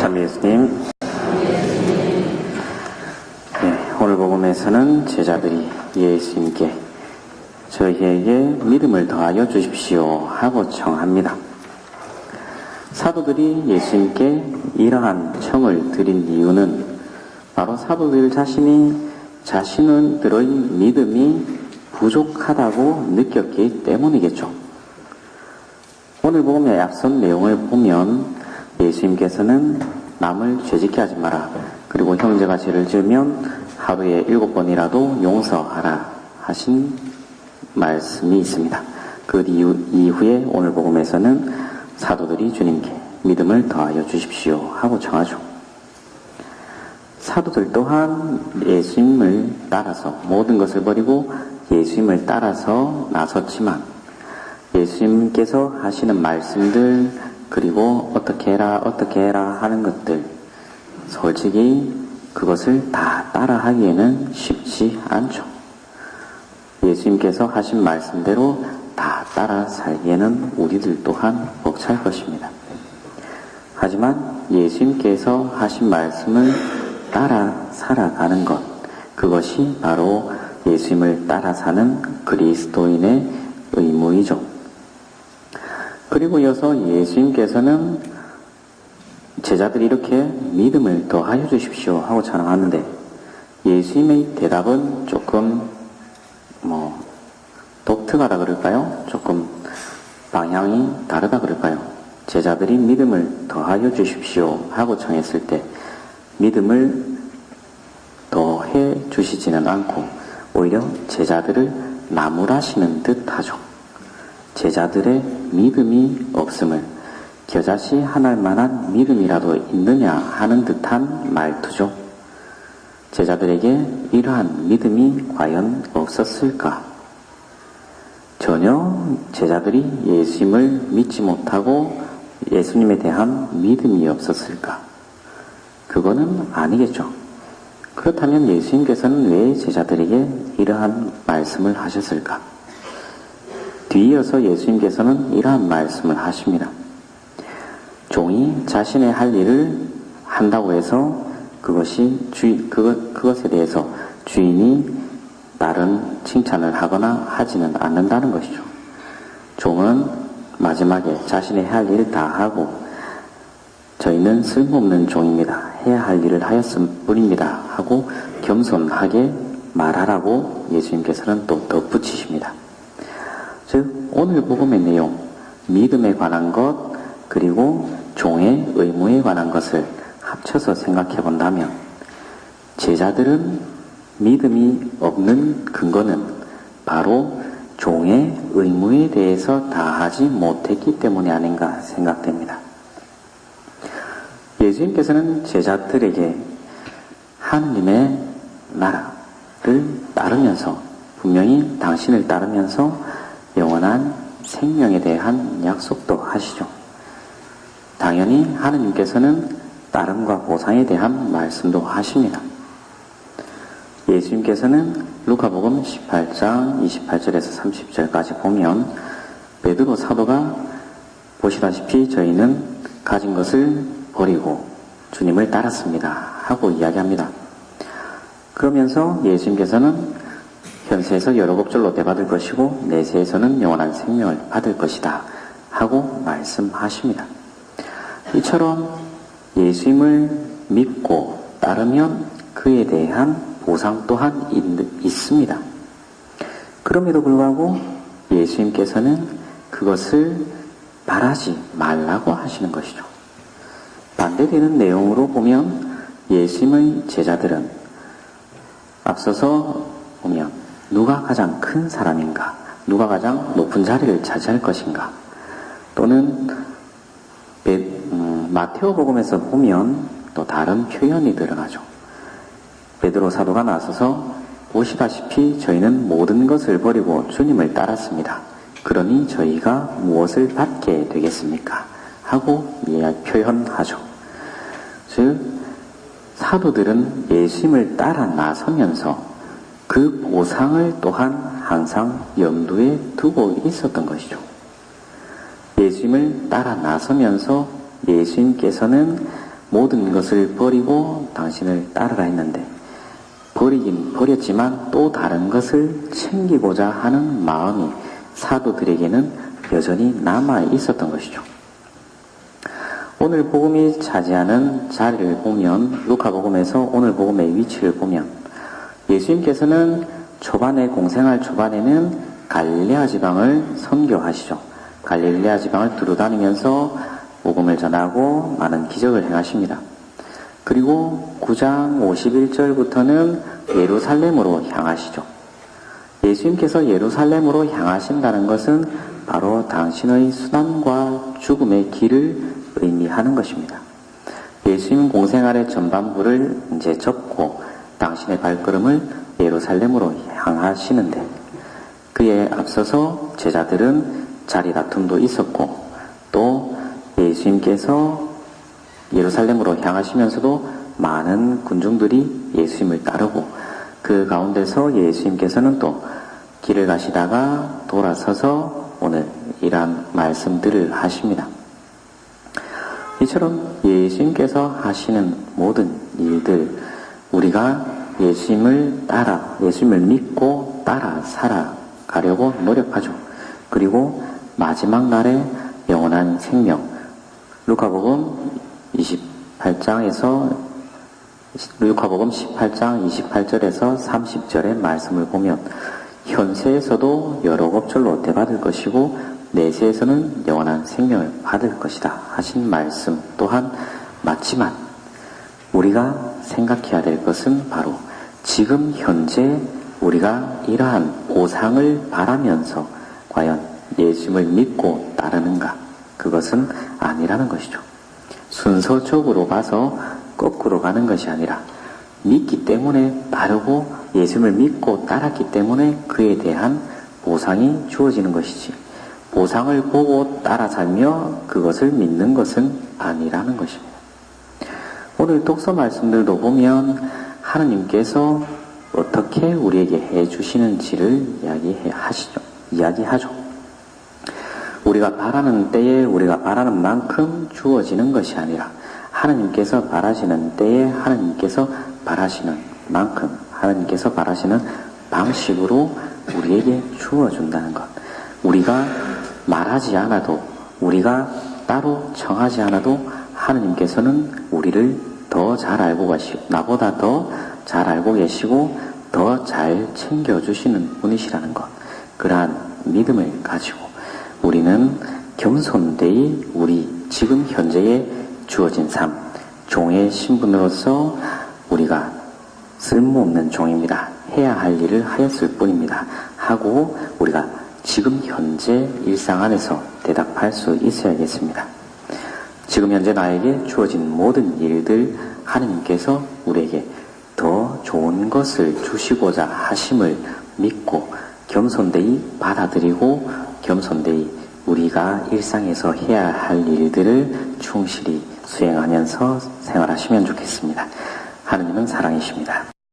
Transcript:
참 예수님. 오늘 복음에서는 제자들이 예수님께 저희에게 믿음을 더하여 주십시오 하고 청합니다. 사도들이 예수님께 이러한 청을 드린 이유는 바로 사도들 자신들의 믿음이 부족하다고 느꼈기 때문이겠죠. 오늘 복음의 앞선 내용을 보면 예수님께서는 남을 죄짓게 하지 마라. 그리고 형제가 죄를 지으면 하루에 7번이라도 용서하라 하신 말씀이 있습니다. 그 이후에 오늘 복음에서는 사도들이 주님께 믿음을 더하여 주십시오 하고 청하죠. 사도들 또한 예수님을 따라서 모든 것을 버리고 예수님을 따라서 나섰지만 예수님께서 하시는 말씀들 그리고 어떻게 해라 하는 것들 솔직히 그것을 다 따라하기에는 쉽지 않죠. 예수님께서 하신 말씀대로 다 따라 살기에는 우리들 또한 벅찰 것입니다. 하지만 예수님께서 하신 말씀을 따라 살아가는 것, 그것이 바로 예수님을 따라 사는 그리스도인의 의무이죠. 그리고 이어서 예수님께서는 제자들이 이렇게 믿음을 더하여 주십시오 하고 찬양하는데 예수님의 대답은 조금 독특하다 그럴까요? 조금 방향이 다르다 그럴까요? 제자들이 믿음을 더하여 주십시오 하고 청했을 때 믿음을 더해 주시지는 않고 오히려 제자들을 나무라시는 듯 하죠. 제자들의 믿음이 없음을 겨자씨 하나일 만한 믿음이라도 있느냐 하는 듯한 말투죠. 제자들에게 이러한 믿음이 과연 없었을까? 전혀 제자들이 예수님을 믿지 못하고 예수님에 대한 믿음이 없었을까? 그거는 아니겠죠. 그렇다면 예수님께서는 왜 제자들에게 이러한 말씀을 하셨을까? 뒤이어서 예수님께서는 이러한 말씀을 하십니다. 종이 자신의 할 일을 한다고 해서 그것에 대해서 주인이 다른 칭찬을 하거나 하지는 않는다는 것이죠. 종은 마지막에 자신의 할 일을 다 하고 저희는 쓸모없는 종입니다. 해야 할 일을 하였을 뿐입니다. 하고 겸손하게 말하라고 예수님께서는 또 덧붙이십니다. 즉 오늘 복음의 내용, 믿음에 관한 것 그리고 종의 의무에 관한 것을 합쳐서 생각해 본다면 제자들은 믿음이 없는 근거는 바로 종의 의무에 대해서 다하지 못했기 때문이 아닌가 생각됩니다. 예수님께서는 제자들에게 하느님의 나라를 따르면서 분명히 당신을 따르면서 영원한 생명에 대한 약속도 하시죠. 당연히 하느님께서는 따름과 보상에 대한 말씀도 하십니다. 예수님께서는 루카복음 18장 28절에서 30절까지 보면 베드로 사도가 보시다시피 저희는 가진 것을 버리고 주님을 따랐습니다 하고 이야기합니다. 그러면서 예수님께서는 현세에서 여러 법절로 대받을 것이고 내세에서는 영원한 생명을 받을 것이다 하고 말씀하십니다. 이처럼 예수님을 믿고 따르면 그에 대한 보상 또한 있습니다. 그럼에도 불구하고 예수님께서는 그것을 바라지 말라고 하시는 것이죠. 반대되는 내용으로 보면 예수님의 제자들은 앞서서 보면 누가 가장 큰 사람인가? 누가 가장 높은 자리를 차지할 것인가? 또는 마테오 복음에서 보면 또 다른 표현이 들어가죠. 베드로 사도가 나서서 보시다시피 저희는 모든 것을 버리고 주님을 따랐습니다. 그러니 저희가 무엇을 받게 되겠습니까? 하고 표현하죠. 즉 사도들은 예수님을 따라 나서면서 그 보상을 또한 항상 염두에 두고 있었던 것이죠. 예수님을 따라 나서면서 예수님께서는 모든 것을 버리고 당신을 따르라 했는데 버리긴 버렸지만 또 다른 것을 챙기고자 하는 마음이 사도들에게는 여전히 남아 있었던 것이죠. 오늘 복음이 차지하는 자리를 보면 루카복음에서 오늘 복음의 위치를 보면 예수님께서는 공생활 초반에는 갈릴레아 지방을 선교하시죠. 갈릴레아 지방을 두루다니면서 복음을 전하고 많은 기적을 행하십니다. 그리고 9장 51절부터는 예루살렘으로 향하시죠. 예수님께서 예루살렘으로 향하신다는 것은 바로 당신의 순환과 죽음의 길을 의미하는 것입니다. 예수님 공생활의 전반부를 이제 접고 당신의 발걸음을 예루살렘으로 향하시는데 그에 앞서서 제자들은 자리 다툼도 있었고 또 예수님께서 예루살렘으로 향하시면서도 많은 군중들이 예수님을 따르고 그 가운데서 예수님께서는 또 길을 가시다가 돌아서서 오늘 이러한 말씀들을 하십니다. 이처럼 예수님께서 하시는 모든 일들 우리가 예수님을 믿고 따라 살아가려고 노력하죠. 그리고 마지막 날에 영원한 생명 루카복음 18장 28절에서 30절의 말씀을 보면 현세에서도 여러 겁절로 대받을 것이고 내세에서는 영원한 생명을 받을 것이다 하신 말씀 또한 맞지만 우리가 생각해야 될 것은 바로 지금 현재 우리가 이러한 보상을 바라면서 과연 예수님을 믿고 따르는가? 그것은 아니라는 것이죠. 순서적으로 봐서 거꾸로 가는 것이 아니라 믿기 때문에 따르고 예수님을 믿고 따랐기 때문에 그에 대한 보상이 주어지는 것이지 보상을 보고 따라 살며 그것을 믿는 것은 아니라는 것입니다. 오늘 독서 말씀들도 보면 하나님께서 어떻게 우리에게 해주시는지를 이야기하죠. 우리가 바라는 때에 우리가 바라는 만큼 주어지는 것이 아니라 하나님께서 바라시는 때에 하나님께서 바라시는 만큼 하나님께서 바라시는 방식으로 우리에게 주어준다는 것. 우리가 말하지 않아도 우리가 따로 청하지 않아도 하나님께서는 우리를 더 잘 알고 계시고 나보다 더 잘 알고 계시고 더 잘 챙겨주시는 분이시라는 것. 그러한 믿음을 가지고 우리는 겸손되이 우리 지금 현재에 주어진 삶, 종의 신분으로서 우리가 쓸모없는 종입니다. 해야 할 일을 하였을 뿐입니다. 하고 우리가 지금 현재 일상 안에서 대답할 수 있어야겠습니다. 지금 현재 나에게 주어진 모든 일들 하나님께서 우리에게 더 좋은 것을 주시고자 하심을 믿고 겸손되이 받아들이고 겸손되이 우리가 일상에서 해야 할 일들을 충실히 수행하면서 생활하시면 좋겠습니다. 하느님은 사랑이십니다.